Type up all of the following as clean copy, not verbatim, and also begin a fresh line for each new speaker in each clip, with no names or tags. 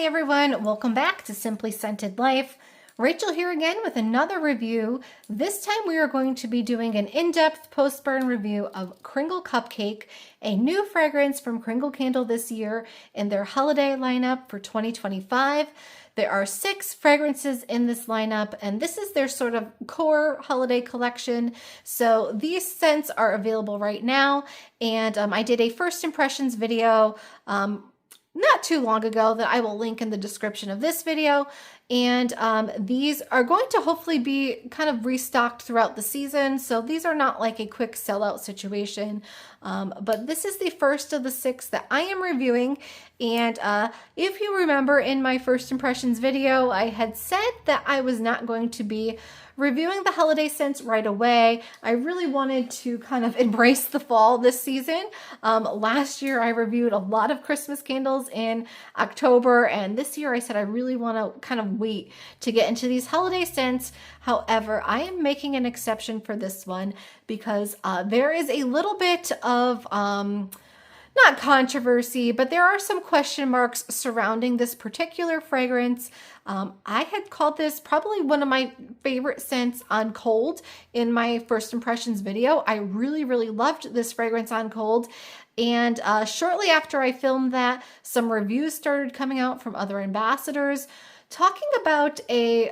everyone, welcome back to Simply Scented Life. Rachel here again with another review. This time we are going to be doing an in-depth post-burn review of Kringle Cupcake, a new fragrance from Kringle Candle this year in their holiday lineup for 2025. There are 6 fragrances in this lineup, and this is their sort of core holiday collection. So these scents are available right now, and I did a first impressions video not too long ago that I will link in the description of this video. And these are going to hopefully be kind of restocked throughout the season. So these are not like a quick sellout situation. But this is the first of the 6 that I am reviewing. And if you remember in my first impressions video, I had said that I was not going to be reviewing the holiday scents right away. I really wanted to kind of embrace the fall this season. Last year I reviewed a lot of Christmas candles in October, and this year I said I really want to kind of wait to get into these holiday scents. However, I am making an exception for this one because there is a little bit of not controversy, but there are some question marks surrounding this particular fragrance. I had called this probably one of my favorite scents on cold in my first impressions video. I really loved this fragrance on cold. And shortly after I filmed that, some reviews started coming out from other ambassadors talking about a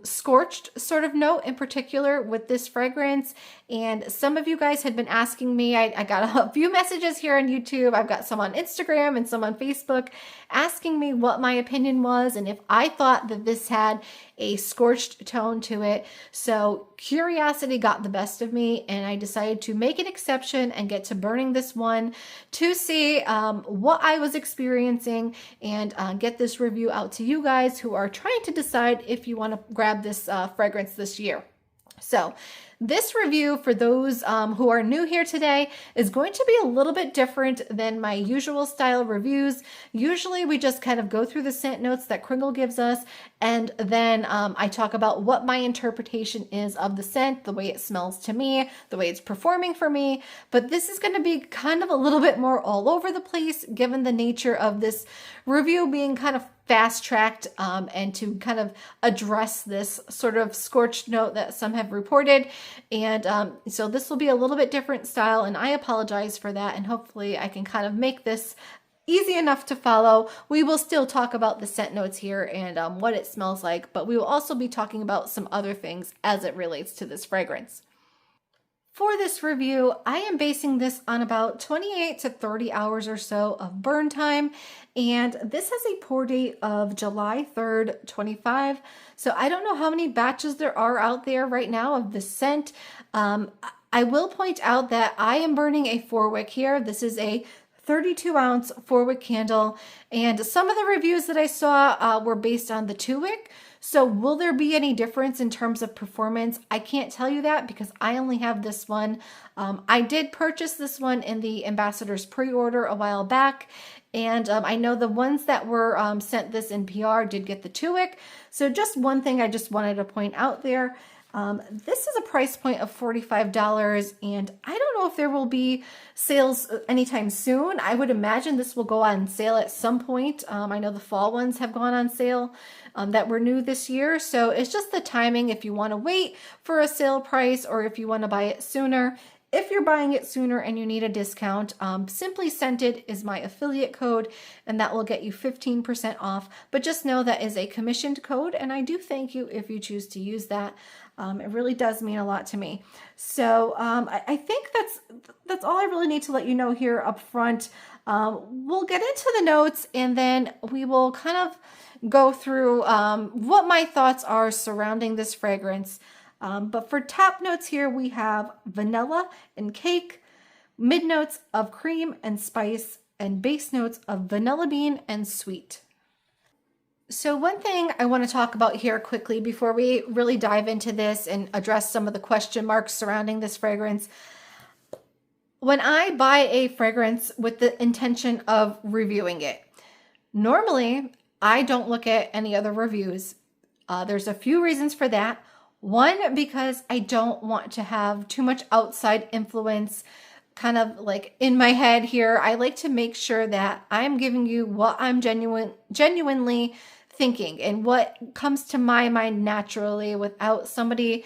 scorched sort of note in particular with this fragrance. And some of you guys had been asking me, I got a few messages here on YouTube, I've got some on Instagram and some on Facebook, asking me what my opinion was and if I thought that this had a scorched tone to it. So curiosity got the best of me, and I decided to make an exception and get to burning this one to see what I was experiencing and get this review out to you guys who are trying to decide if you want to grab this fragrance this year. So this review, for those who are new here today, is going to be a little bit different than my usual style reviews. Usually we just kind of go through the scent notes that Kringle gives us, and then I talk about what my interpretation is of the scent, the way it smells to me, the way it's performing for me. But this is going to be kind of a little bit more all over the place, given the nature of this review being kind of fast-tracked and to kind of address this sort of scorched note that some have reported. And so this will be a little bit different style, and I apologize for that, and hopefully I can kind of make this easy enough to follow. We will still talk about the scent notes here and what it smells like, but we will also be talking about some other things as it relates to this fragrance. For this review, I am basing this on about 28 to 30 hours or so of burn time, and this has a pour date of July 3rd, 25. So I don't know how many batches there are out there right now of this scent. I will point out that I am burning a 4-wick here. This is a 32-ounce 4-wick candle, and some of the reviews that I saw were based on the 2-wick. So will there be any difference in terms of performance? I can't tell you that because I only have this one. I did purchase this one in the Ambassador's pre-order a while back, and I know the ones that were sent this in PR did get the 2-wick. So just one thing I just wanted to point out there. This is a price point of $45, and I don't know if there will be sales anytime soon. I would imagine this will go on sale at some point. I know the fall ones have gone on sale that were new this year, so it's just the timing if you want to wait for a sale price or if you want to buy it sooner. If you're buying it sooner and you need a discount, Simply Scented is my affiliate code, and that will get you 15% off. But just know that is a commissioned code, and I do thank you if you choose to use that. It really does mean a lot to me. So I think that's all I really need to let you know here up front. We'll get into the notes, and then we will kind of go through what my thoughts are surrounding this fragrance. But for top notes here, we have vanilla and cake, mid notes of cream and spice, and base notes of vanilla bean and sweet. So one thing I want to talk about here quickly before we really dive into this and address some of the question marks surrounding this fragrance. When I buy a fragrance with the intention of reviewing it, normally I don't look at any other reviews. There's a few reasons for that. One, because I don't want to have too much outside influence kind of like in my head here, I like to make sure that I'm giving you what I'm genuinely thinking and what comes to my mind naturally without somebody,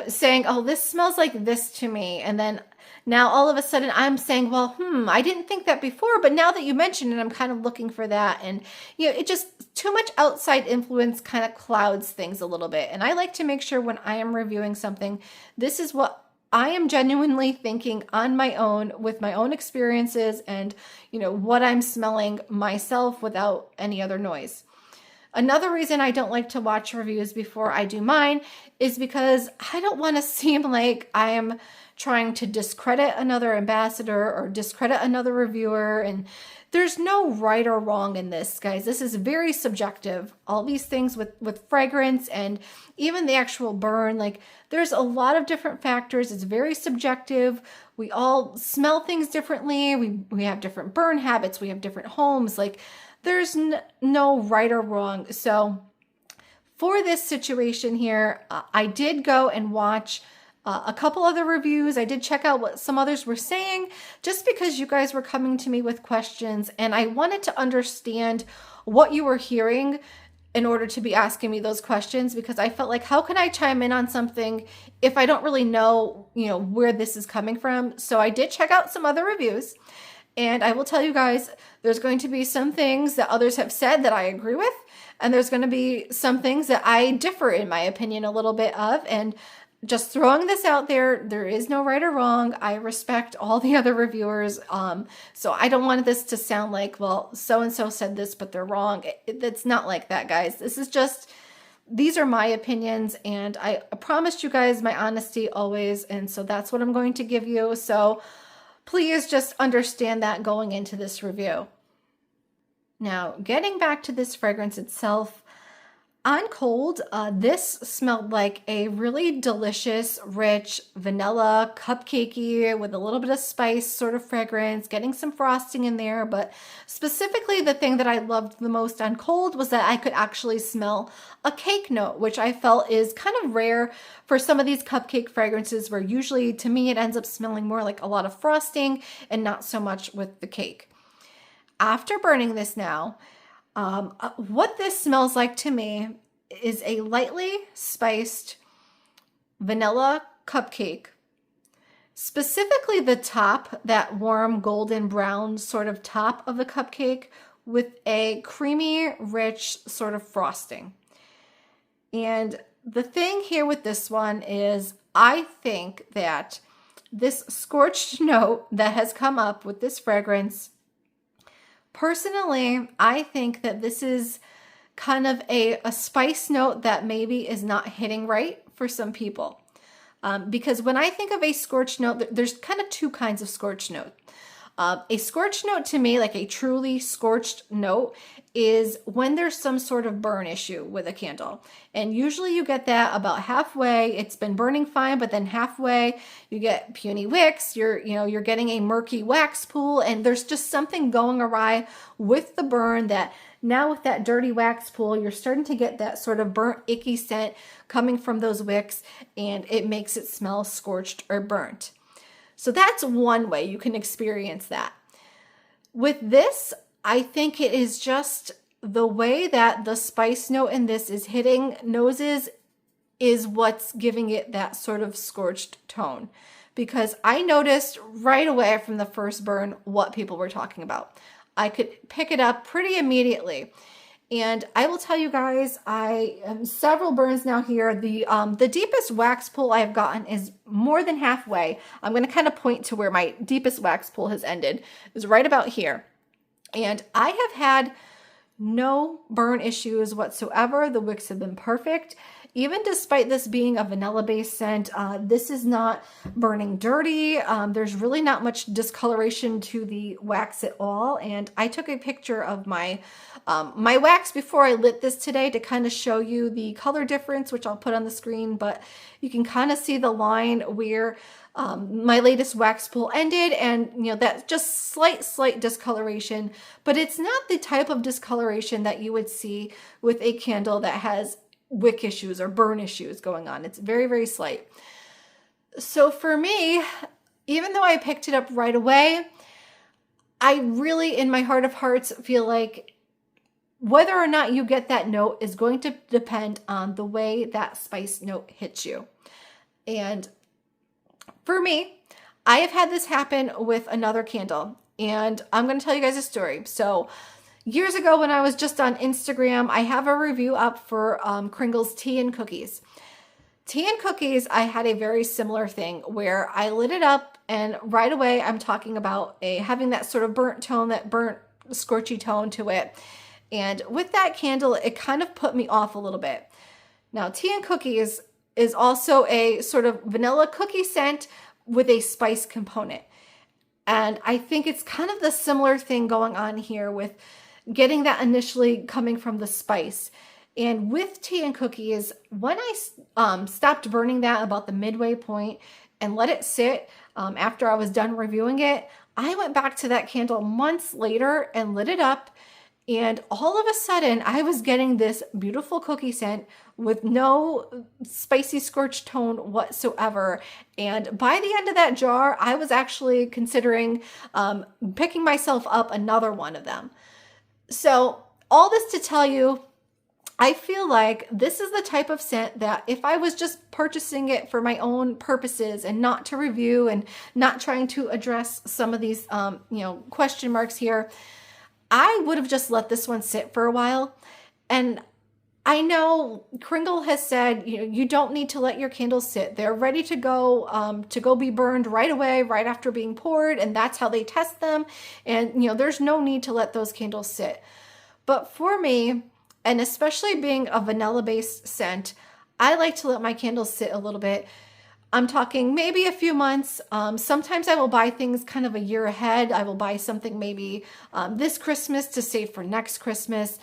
saying, oh, this smells like this to me. And then now all of a sudden I'm saying, well, I didn't think that before, but now that you mentioned it, I'm kind of looking for that. And, it just too much outside influence kind of clouds things a little bit. And I like to make sure when I am reviewing something, this is what I am genuinely thinking on my own with my own experiences and, what I'm smelling myself without any other noise. Another reason I don't like to watch reviews before I do mine is because I don't want to seem like I am trying to discredit another ambassador or discredit another reviewer. And there's no right or wrong in this, guys. This is very subjective. All these things with fragrance and even the actual burn, like there's a lot of different factors. It's very subjective. We all smell things differently. We have different burn habits. We have different homes. Like there's no right or wrong. So for this situation here, I did go and watch a couple other reviews. I did check out what some others were saying just because you guys were coming to me with questions and I wanted to understand what you were hearing in order to be asking me those questions, because I felt like, how can I chime in on something if I don't really know, where this is coming from? So I did check out some other reviews. And I will tell you guys, there's going to be some things that others have said that I agree with, and there's going to be some things that I differ in my opinion a little bit of. And just throwing this out there, there is no right or wrong. I respect all the other reviewers. So I don't want this to sound like, well, so-and-so said this, but they're wrong. It's not like that, guys. This is just, these are my opinions, and I promised you guys my honesty always. And so that's what I'm going to give you. So please just understand that going into this review. Now, getting back to this fragrance itself, on cold, this smelled like a really delicious, rich, vanilla, cupcakey with a little bit of spice sort of fragrance, getting some frosting in there. But specifically, the thing that I loved the most on cold was that I could actually smell a cake note, which I felt is kind of rare for some of these cupcake fragrances, where usually to me it ends up smelling more like a lot of frosting and not so much with the cake. After burning this now, what this smells like to me is a lightly spiced vanilla cupcake. Specifically the top, that warm golden brown sort of top of the cupcake with a creamy, rich sort of frosting. And the thing here with this one is I think that this scorched note that has come up with this fragrance, personally, I think that this is kind of a spice note that maybe is not hitting right for some people. Because when I think of a scorched note, there's kind of two kinds of scorched note. A scorched note to me, like a truly scorched note, is when there's some sort of burn issue with a candle. And usually you get that about halfway. It's been burning fine, but then halfway you get puny wicks, you're getting a murky wax pool, and there's just something going awry with the burn that now with that dirty wax pool, you're starting to get that sort of burnt, icky scent coming from those wicks, and it makes it smell scorched or burnt. So that's one way you can experience that. With this, I think it is just the way that the spice note in this is hitting noses is what's giving it that sort of scorched tone. Because I noticed right away from the first burn what people were talking about. I could pick it up pretty immediately. And I will tell you guys, I am several burns now here. The deepest wax pull I've gotten is more than halfway. I'm going to kind of point to where my deepest wax pull has ended. It's right about here. And I have had no burn issues whatsoever. The wicks have been perfect. Even despite this being a vanilla-based scent, this is not burning dirty. There's really not much discoloration to the wax at all. And I took a picture of my my wax before I lit this today to kind of show you the color difference, which I'll put on the screen. But you can kind of see the line where my latest wax pull ended, and that's just slight discoloration. But it's not the type of discoloration that you would see with a candle that has wick issues or burn issues going on. It's very, very slight. So for me, even though I picked it up right away, I really, in my heart of hearts, feel like whether or not you get that note is going to depend on the way that spice note hits you. And for me, I have had this happen with another candle, and I'm going to tell you guys a story. So years ago when I was just on Instagram, I have a review up for Kringle's tea and cookies. Tea and cookies, I had a very similar thing where I lit it up and right away I'm talking about having that sort of burnt tone, that burnt scorchy tone to it. And with that candle, it kind of put me off a little bit. Now, tea and cookies is also a sort of vanilla cookie scent with a spice component. And I think it's kind of the similar thing going on here with getting that initially coming from the spice. And with tea and cookies, when I stopped burning that about the midway point and let it sit after I was done reviewing it, I went back to that candle months later and lit it up. And all of a sudden, I was getting this beautiful cookie scent with no spicy scorched tone whatsoever. And by the end of that jar, I was actually considering picking myself up another one of them. So all this to tell you, I feel like this is the type of scent that if I was just purchasing it for my own purposes and not to review and not trying to address some of these, question marks here, I would have just let this one sit for a while. And I know Kringle has said, you don't need to let your candles sit. They're ready to go be burned right away, right after being poured. And that's how they test them. And, there's no need to let those candles sit. But for me, and especially being a vanilla-based scent, I like to let my candles sit a little bit. I'm talking maybe a few months. Sometimes I will buy things kind of a year ahead. I will buy something maybe this Christmas to save for next Christmas.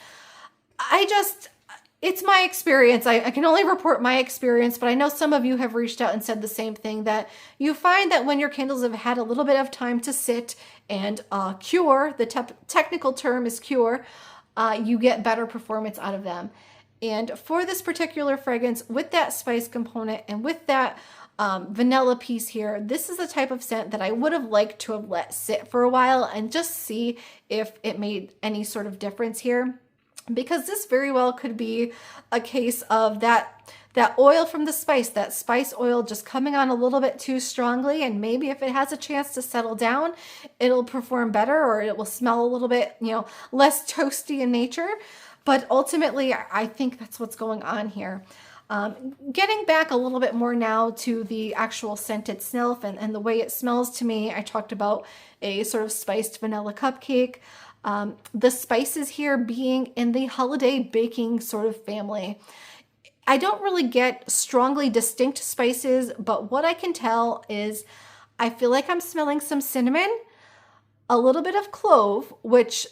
It's my experience. I can only report my experience, but I know some of you have reached out and said the same thing, that you find that when your candles have had a little bit of time to sit and cure, the technical term is cure, you get better performance out of them. And for this particular fragrance, with that spice component and with that vanilla piece here, this is the type of scent that I would have liked to have let sit for a while and just see if it made any sort of difference here. Because this very well could be a case of that oil from the spice, that spice oil just coming on a little bit too strongly, and maybe if it has a chance to settle down, it'll perform better, or it will smell a little bit, less toasty in nature. But ultimately, I think that's what's going on here. Getting back a little bit more now to the actual scent itself and the way it smells to me, I talked about a sort of spiced vanilla cupcake. The spices here being in the holiday baking sort of family. I don't really get strongly distinct spices, but what I can tell is I feel like I'm smelling some cinnamon, a little bit of clove, which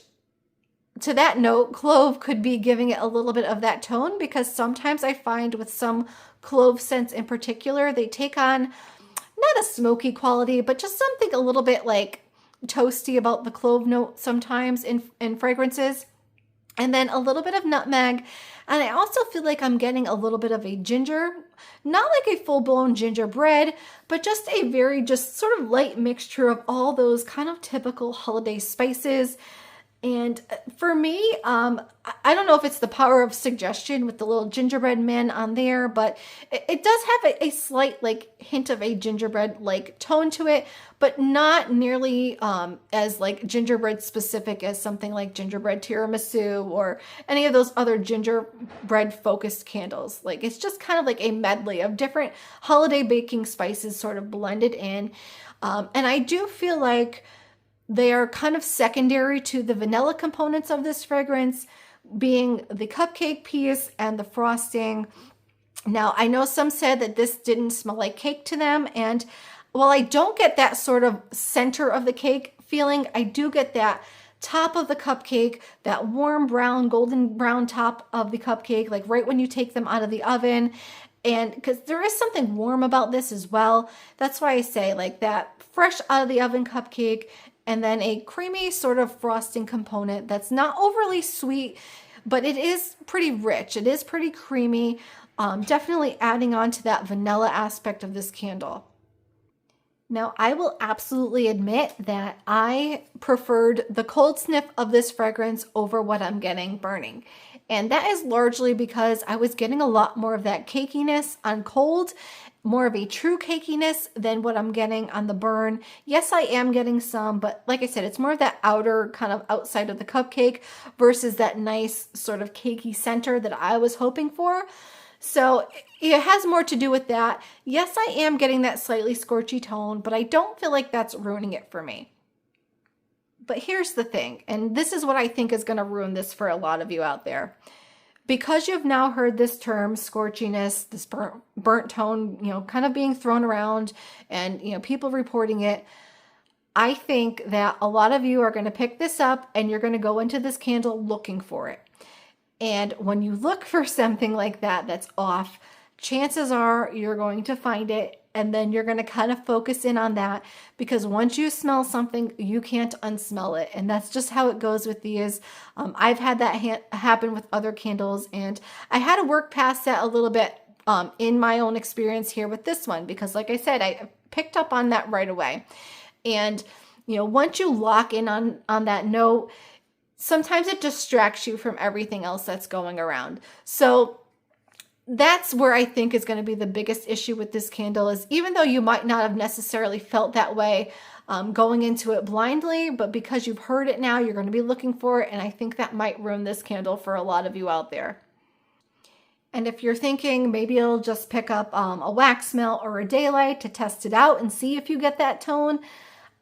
to that note, clove could be giving it a little bit of that tone, because sometimes I find with some clove scents in particular, they take on not a smoky quality, but just something a little bit like toasty about the clove note sometimes in fragrances. And then a little bit of nutmeg. And I also feel like I'm getting a little bit of a ginger, not like a full-blown gingerbread, but just a very just sort of light mixture of all those kind of typical holiday spices. And for me, I don't know if it's the power of suggestion with the little gingerbread men on there, but it does have a slight like hint of a gingerbread like tone to it, but not nearly as like gingerbread specific as something like gingerbread tiramisu or any of those other gingerbread focused candles. Like it's just kind of like a medley of different holiday baking spices sort of blended in. And I do feel like they are kind of secondary to the vanilla components of this fragrance, being the cupcake piece and the frosting. Now, I know some said that this didn't smell like cake to them, and while I don't get that sort of center of the cake feeling, I do get that top of the cupcake, that warm brown, golden brown top of the cupcake, like right when you take them out of the oven. And because there is something warm about this as well. That's why I say like that fresh out of the oven cupcake, and then a creamy sort of frosting component that's not overly sweet, but it is pretty rich. It is pretty creamy, definitely adding on to that vanilla aspect of this candle. Now, I will absolutely admit that I preferred the cold sniff of this fragrance over what I'm getting burning. And that is largely because I was getting a lot more of that cakiness on cold, more of a true cakiness than what I'm getting on the burn. Yes, I am getting some, but like I said, it's more of that outer kind of outside of the cupcake versus that nice sort of cakey center that I was hoping for. So it has more to do with that. Yes, I am getting that slightly scorchy tone, but I don't feel like that's ruining it for me. But here's the thing, and this is what I think is going to ruin this for a lot of you out there. Because you've now heard this term, scorchiness, this burnt tone, kind of being thrown around and, people reporting it, I think that a lot of you are going to pick this up and you're going to go into this candle looking for it. And when you look for something like that that's off, chances are you're going to find it, and then you're going to kind of focus in on that, because once you smell something, you can't unsmell it. And that's just how it goes with these. I've had that happen with other candles, and I had to work past that a little bit in my own experience here with this one, because like I said, I picked up on that right away. And, once you lock in on that note, sometimes it distracts you from everything else that's going around. So that's where I think is going to be the biggest issue with this candle, is even though you might not have necessarily felt that way going into it blindly, but because you've heard it now, you're going to be looking for it. And I think that might ruin this candle for a lot of you out there. And if you're thinking maybe you'll just pick up a wax smell or a daylight to test it out and see if you get that tone,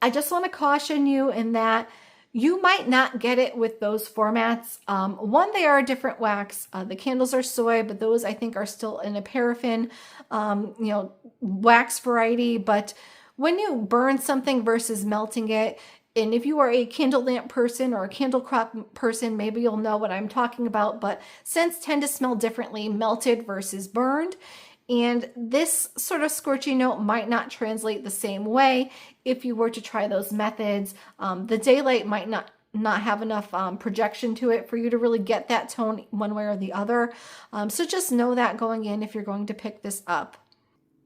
I just want to caution you in that you might not get it with those formats. One, they are a different wax. The candles are soy, but those I think are still in a paraffin, wax variety. But when you burn something versus melting it, and if you are a candle lamp person or a candle crock person, maybe you'll know what I'm talking about. But scents tend to smell differently, melted versus burned. And this sort of scorchy note might not translate the same way if you were to try those methods. The daylight might not have enough projection to it for you to really get that tone one way or the other. So just know that going in if you're going to pick this up.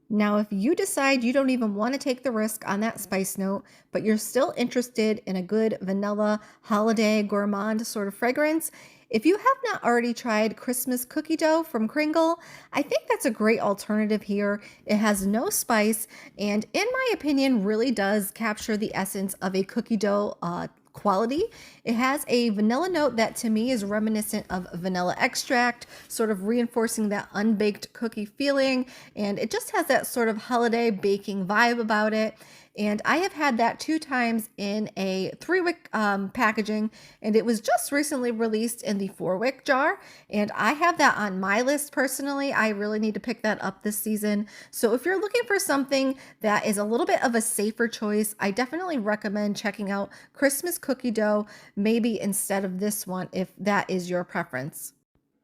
Now, if you decide you don't even want to take the risk on that spice note, but you're still interested in a good vanilla holiday gourmand sort of fragrance, if you have not already tried Christmas cookie dough from Kringle, I think that's a great alternative here. It has no spice, and in my opinion, really does capture the essence of a cookie dough quality. It has a vanilla note that to me is reminiscent of vanilla extract, sort of reinforcing that unbaked cookie feeling, and it just has that sort of holiday baking vibe about it. And I have had that 2 times in a 3-wick packaging, and it was just recently released in the 4-wick jar. And I have that on my list personally. I really need to pick that up this season. So if you're looking for something that is a little bit of a safer choice, I definitely recommend checking out Christmas cookie dough, maybe instead of this one, if that is your preference.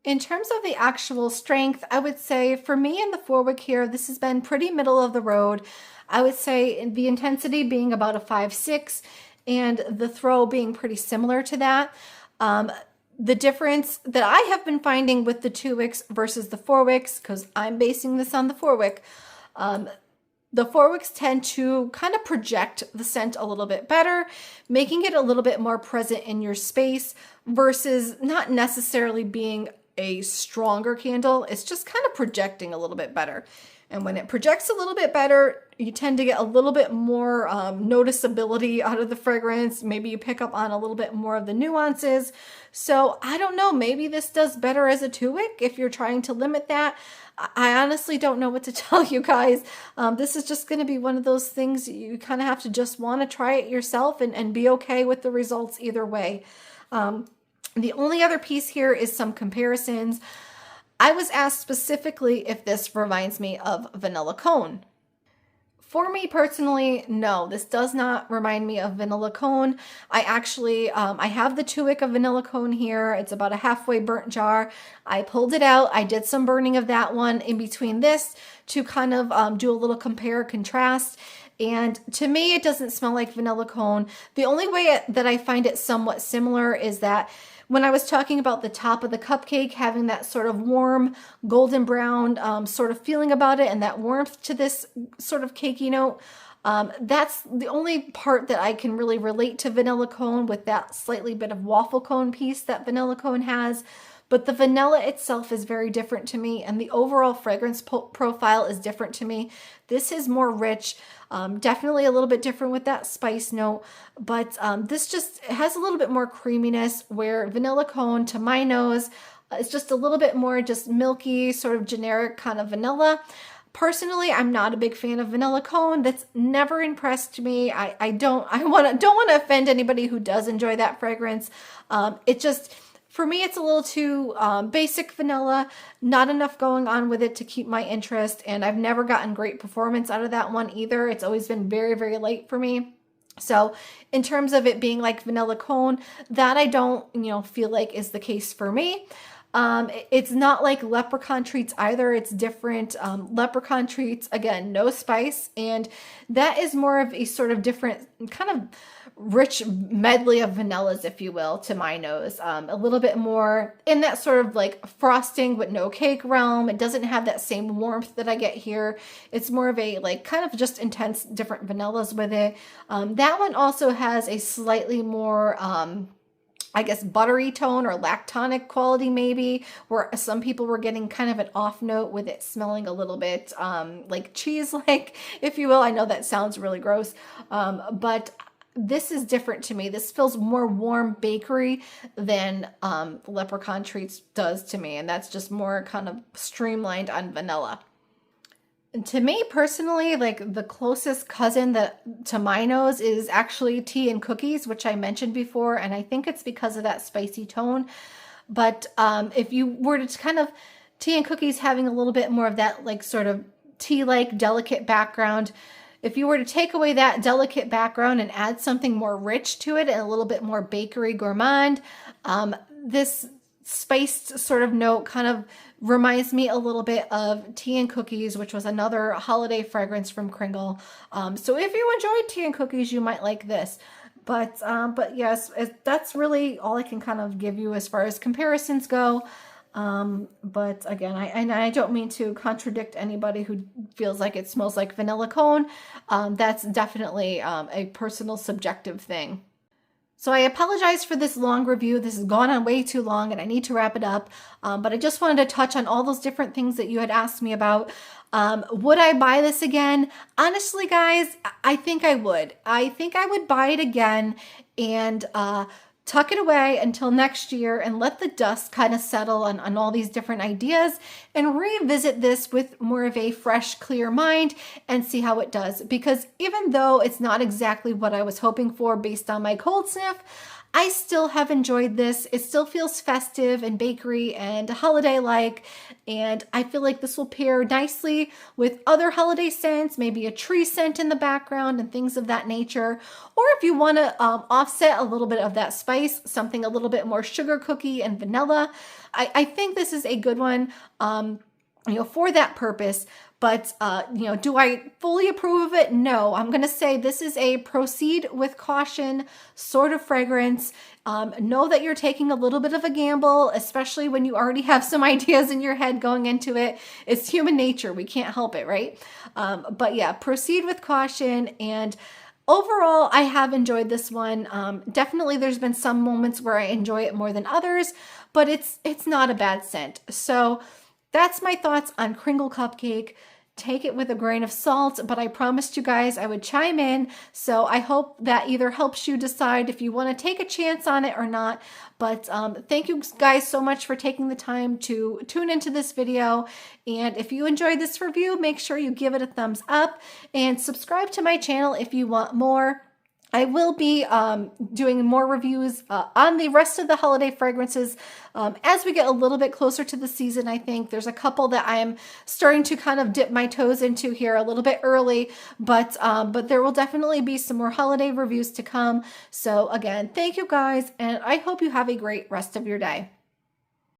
In terms of the actual strength, I would say for me in the 4-wick here, this has been pretty middle of the road. I would say the intensity being about a 5-6 and the throw being pretty similar to that. The difference that I have been finding with the 2-wicks versus the 4-wicks, because I'm basing this on the 4-wick, the 4-wicks tend to kind of project the scent a little bit better, making it a little bit more present in your space versus not necessarily being a stronger candle. It's just kind of projecting a little bit better. And when it projects a little bit better, you tend to get a little bit more noticeability out of the fragrance. Maybe you pick up on a little bit more of the nuances. So I don't know, maybe this does better as a 2-wick if you're trying to limit that. I honestly don't know what to tell you guys. This is just going to be one of those things you kind of have to just want to try it yourself and be okay with the results either way. The only other piece here is some comparisons. I was asked specifically if this reminds me of vanilla cone. For me personally, no, this does not remind me of vanilla cone. I actually, I have the 2-wick of vanilla cone here. It's about a halfway burnt jar. I pulled it out. I did some burning of that one in between this to kind of do a little compare contrast. And to me, it doesn't smell like vanilla cone. The only way that I find it somewhat similar is that when I was talking about the top of the cupcake having that sort of warm golden brown sort of feeling about it and that warmth to this sort of cakey note, That's the only part that I can really relate to vanilla cone, with that slightly bit of waffle cone piece that vanilla cone has. But the vanilla itself is very different to me, and the overall fragrance profile is different to me. This is more rich, definitely a little bit different with that spice note, but this just has a little bit more creaminess, where vanilla cone, to my nose, is just a little bit more just milky, sort of generic kind of vanilla. Personally, I'm not a big fan of vanilla cone. That's never impressed me. I don't want to offend anybody who does enjoy that fragrance. It just, for me, it's a little too basic vanilla, not enough going on with it to keep my interest, and I've never gotten great performance out of that one either. It's always been very, very light for me. So in terms of it being like vanilla cone, that I don't, feel like is the case for me. It's not like Leprechaun Treats either. It's different. Leprechaun Treats, again, no spice, and that is more of a sort of different kind of rich medley of vanillas, if you will, to my nose. A little bit more in that sort of like frosting but no cake realm. It doesn't have that same warmth that I get here. It's more of a like kind of just intense different vanillas with it. That one also has a slightly more I guess buttery tone or lactonic quality, maybe, where some people were getting kind of an off note with it smelling a little bit like cheese-like, if you will. I know that sounds really gross, but this is different to me. This feels more warm bakery than Leprechaun Treats does to me, and that's just more kind of streamlined on vanilla. And to me personally, like the closest cousin to my nose is actually Tea and Cookies, which I mentioned before, and I think it's because of that spicy tone. But if you were to kind of, Tea and Cookies having a little bit more of that like sort of tea-like delicate background, if you were to take away that delicate background and add something more rich to it and a little bit more bakery gourmand, this spiced sort of note kind of reminds me a little bit of Tea and Cookies, which was another holiday fragrance from Kringle. So if you enjoyed Tea and Cookies, you might like this. But yes, that's really all I can kind of give you as far as comparisons go. But again, I don't mean to contradict anybody who feels like it smells like vanilla cone. That's definitely a personal subjective thing. So I apologize for this long review. This has gone on way too long and I need to wrap it up. But I just wanted to touch on all those different things that you had asked me about. Would I buy this again? Honestly, guys, I think I would. I think I would buy it again and tuck it away until next year and let the dust kind of settle on all these different ideas and revisit this with more of a fresh, clear mind and see how it does. Because even though it's not exactly what I was hoping for based on my cold sniff, I still have enjoyed this. It still feels festive and bakery and holiday-like, and I feel like this will pair nicely with other holiday scents, maybe a tree scent in the background and things of that nature. Or if you want to offset a little bit of that spice, something a little bit more sugar cookie and vanilla, I think this is a good one for that purpose. But, do I fully approve of it? No, I'm going to say this is a proceed with caution sort of fragrance. Know that you're taking a little bit of a gamble, especially when you already have some ideas in your head going into it. It's human nature. We can't help it, right? But yeah, proceed with caution. And overall, I have enjoyed this one. Definitely there's been some moments where I enjoy it more than others, but it's not a bad scent. So that's my thoughts on Kringle Cupcake. Take it with a grain of salt, but I promised you guys I would chime in. So I hope that either helps you decide if you want to take a chance on it or not. But thank you guys so much for taking the time to tune into this video. And if you enjoyed this review, make sure you give it a thumbs up and subscribe to my channel if you want more. I will be doing more reviews on the rest of the holiday fragrances as we get a little bit closer to the season. I think there's a couple that I am starting to kind of dip my toes into here a little bit early, but there will definitely be some more holiday reviews to come. So again, thank you guys, and I hope you have a great rest of your day.